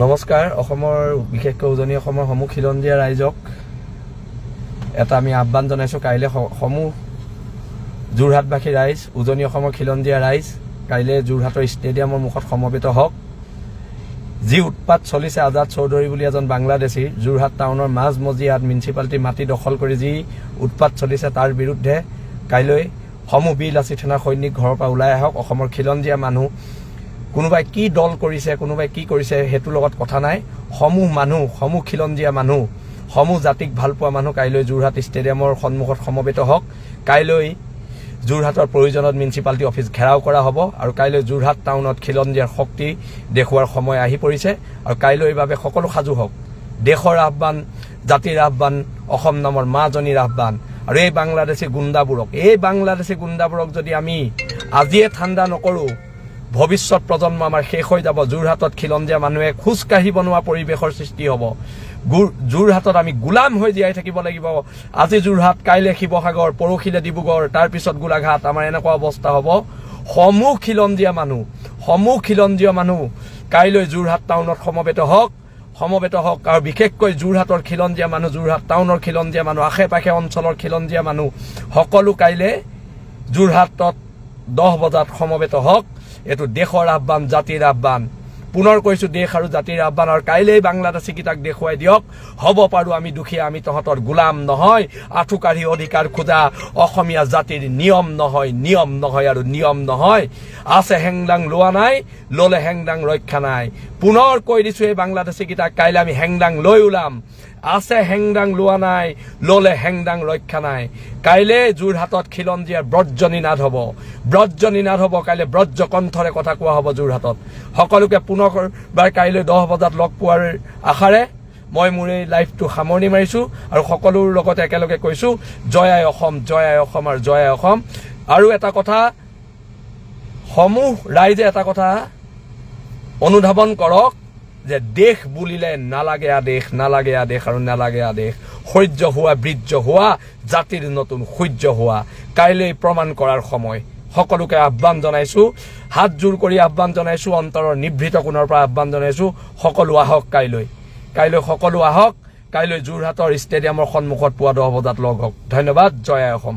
নমস্কাৰ অসমৰ বিশেষকৈ উজনি অসমৰ সমূহ খিলঞ্জীয়া ৰাইজক এটা আমি আহ্বান জনাইছো কাইলে সমূহ যোৰহাটবাসী ৰাইজ উজনি অসমৰ খিলঞ্জীয়া ৰাইজ কাইলে যোৰহাটৰ ষ্টেডিয়ামৰ মুখত সমবেত হওক যি উৎপাত চলিছে আজাদ চৌধুৰী বুলি এজন বাংলাদেশী যোৰহাট টাউনৰ মাজমজিয়াত মিউনিচিপালিটি মাটি দখল কৰি যি উৎপাত চলিছে তাৰ বিৰুদ্ধে কাইলৈ সমূহ বিলাসী থানা সৈনিক ঘৰৰ পৰা ওলাই আহক অসমৰ খিলঞ্জীয়া মানুহ কোনোবাই কি দল কৰিছে কোনোবাই কি কৰিছে হেতু লগত কথা নাই সমূহ মানুহ সমূহ খিলঞ্জীয়া মানুহ সমূহ জাতিক ভালপোৱা মানুহ কাইলৈ যোৰহাট ষ্টেডিয়ামৰ সন্মুখত সমবেত হওক কাইলৈ যোৰহাটৰ প্ৰয়োজনত মিউনিচিপালিটি অফিচ ঘেৰাও কৰা হ'ব আৰু কাইলৈ যোৰহাট টাউনত খিলঞ্জীয়াৰ শক্তি দেখুৱাৰ সময় আহি পৰিছে আৰু কাইলৈৰ বাবে সকলো সাজু হওক দেশৰ আহ্বান জাতিৰ আহ্বান অসম নামৰ মাজনীৰ আহ্বান আৰু এই বাংলাদেশী গুণ্ডাবোৰক যদি আমি আজিয়ে ঠাণ্ডা নকৰো ভৱিষ্যত প্ৰজন্ম আমাৰ শেষ হৈ যাব যোৰহাটত খিলঞ্জীয়া মানুহে খুজ কাঢ়িব নোৱা পৰিবেশৰ সৃষ্টি হ'ব যোৰহাটত আমি গুলাম হৈ জীয়াই থাকিব লাগিব আজি যোৰহাট কাইলে শিৱসাগৰ পৰখিলে ডিব্ৰুগড় তাৰ পিছত গোলাঘাট আমাৰ এনেকুৱা অৱস্থা হ'ব সমূহ খিলঞ্জীয়া মানুহ কাইলৈ যোৰহাট টাউনত সমবেত হওক আৰু বিশেষকৈ যোৰহাটৰ খিলঞ্জীয়া মানুহ যোৰহাট টাউনৰ খিলঞ্জীয়া মানুহ আশে-পাশে অঞ্চলৰ খিলঞ্জীয়া মানুহ সকলো কাইলে যোৰহাটত 10 বজাত সমবেত হওক এটো দেশৰ আহ্বান জাতিৰ আহ্বান পুনৰ কৈছো দেশ আৰু জাতিৰ আহ্বান আৰু কাইলৈ বাংলাদেশী কিতাক দেখুৱাই দিয়ক হ'ব পাৰো আমি দুখীয়া আমি তহঁতৰ গোলাম নহয় আঠুকাঢ়ি অধিকাৰ খোজা অসমীয়া জাতিৰ নিয়ম নহয় আছে হেংদাং লোৱা নাই ললে হেংদাং ৰক্ষা নাই পুনৰ কৈ দিছো এই বাংলাদেশী কিতাক কাইলৈ আমি হেংদাং লৈ ওলাম আছে হেংদাং লোৱা নাই ললে হেংদাং ৰক্ষা নাই কাইলে যোৰহাটত খিলঞ্জীয়াৰ ব্ৰজ্জনী নাদ হ'ব কাইলে ব্ৰজ্জ কণ্ঠৰে কথা কোৱা হ'ব যোৰহাটত সকলোকে পুনৰবাৰ কাইলৈ 10 বজাত লগ পোৱাৰ আশাৰে মই মোৰ এই লাইভটো সামৰণি মাৰিছো আৰু সকলোৰ লগত একেলগে কৈছো জয় আই অসম আৰু জয় আই অসম আৰু এটা কথা সমূহ ৰাইজে এটা কথা অনুধাৱন কৰক যে দেশ বুলিলে নালাগে আদেশ আৰু নালাগে আদেশ সহ্য হোৱা বীৰ্য হোৱা জাতিৰ নতুন সূৰ্য হোৱা কাইলৈ প্ৰমাণ কৰাৰ সময় সকলোকে আহ্বান জনাইছো হাত জোৰ কৰি আহ্বান জনাইছো অন্তৰৰ নিভৃত কোণৰ পৰা আহ্বান জনাইছো সকলো আহক কাইলৈ সকলো আহক কাইলৈ যোৰহাটৰ ষ্টেডিয়ামৰ সন্মুখত পুৱা 10 বজাত লগ হওক ধন্যবাদ জয় আই অসম।